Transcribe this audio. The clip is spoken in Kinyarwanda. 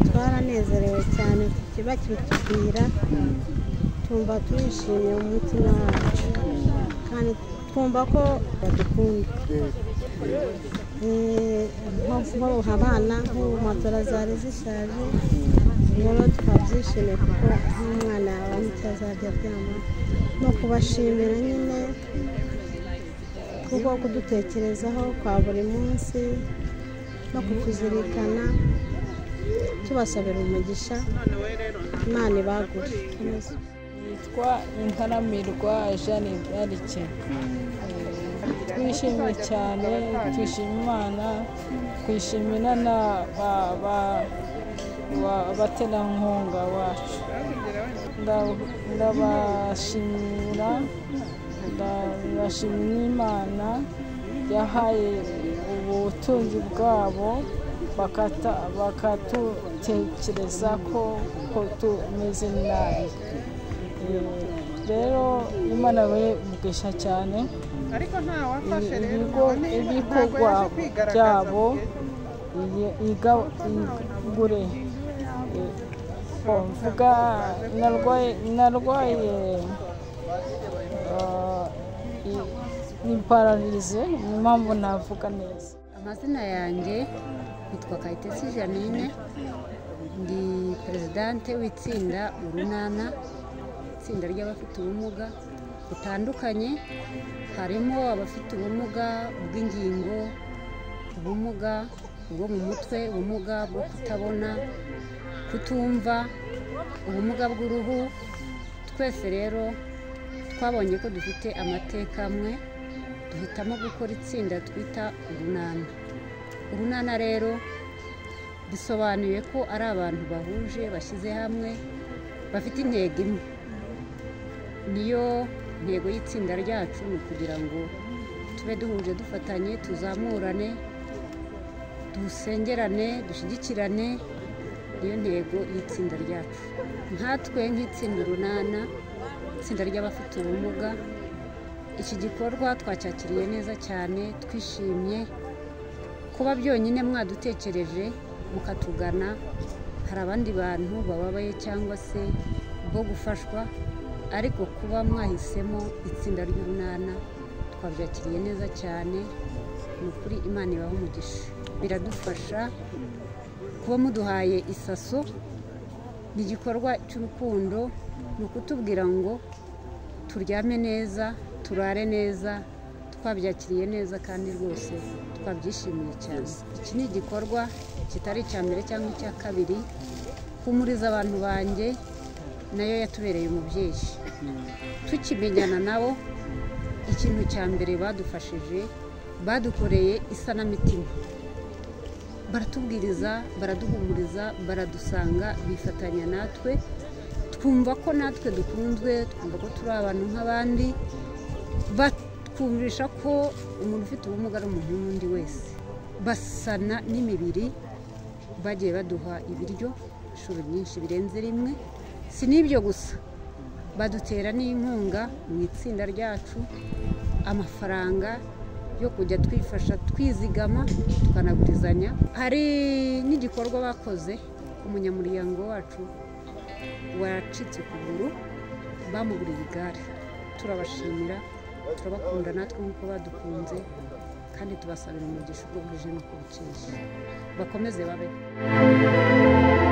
twaranezerewe cyane kiba kibitubwira tumva twishimiye mu mutima wacu kandi twumva ko badukunda nko abana nk'amatora zari zishaje rero twabyishimiye kuko nk'umwana wawe ntazajya aryama no kubashimira nyine kuko kudutekerezaho kwa buri munsi no kutuzirikana tubasabira umugisha Imana ibagure. Nitwa Inkaramirwa Jeanne d'Arc. Twishimiye cyane, twishimira Imana, twishimira abaterankunga bacu. Ndabashimira Imana yahaye ubutunzi bwabo bakatutekereza ko tumeze nabi. Rero Imana mugisha cyane ibikorwa byabo igure mvuga narwaye pararize niyo mpamvu navuga neza. Amazina yanjye nitwa Kayitesi Janine, ndi perezidante w'itsinda Urunana, itsinda ry'abafite ubumuga butandukanye. Harimo abafite ubumuga bw'ingingo, ubumuga bwo mu mutwe, ubumuga bwo kutabona, kutumva, ubumuga bw'uruhu. Twese rero twabonye ko dufite amateka amwe, duhitamo gukora itsinda twita Urunana. Urunana rero bisobanuye ko ari abantu bahuje, bashyize hamwe, bafite intego imwe. Niyo ntego y'itsinda ryacu, ni ukugira ngo tube duhuje, dufatanye, tuzamurane, dusengerane, dushyigikirane. Niyo ntego y'itsinda ryacu. Nkatwe nk'itsinda Urunana, itsinda ry'abafite ubumuga, iki gikorwa twacyakiriye neza cyane, twishimye kuba byonyine mwadutekereje mukatugana. Hari abandi bantu bababaye cyangwa se bo gufashwa, ariko kuba mwahisemo itsinda ry'Urunana twabyakiriye neza cyane. Ni ukuri Imana ibaha umugisha. Biradufasha kuba muduhaye isaso, ni igikorwa cy'urukundo, ni ukutubwira ngo turyame neza, turare neza. Twabyakiriye neza kandi rwose twabyishimiye cyane. Iki ni igikorwa kitari icya mbere cyangwa icya kabiri. Humuriza abantu banjye nayo yatubereye umubyeyi. Tukimenyana nabo, ikintu cya mbere badufashije, badukoreye isanamitima, baratubwiriza, baraduhumuriza, baradusanga, bifatanya natwe, twumva ko natwe dukunzwe, twumva ko turi abantu nk'abandi, batwumvisha ko umuntu ufite ubumuga ari umuntu n'undi wese. Basana n'imibiri, bagiye baduha ibiryo inshuro nyinshi birenze rimwe. Si n'ibyo gusa, badutera n'inkunga mu itsinda ryacu, amafaranga yo kujya twifasha, twizigama, tukanagurizanya. Hari n'igikorwa bakoze, umunyamuryango wacu wacitse ukuguru, bamuguriye igare. Turabashimira, turabakunda natwe nk'uko badukunze, kandi tubasabira umugisha uko bwije n'uko bukeye. Bakomeze babeho.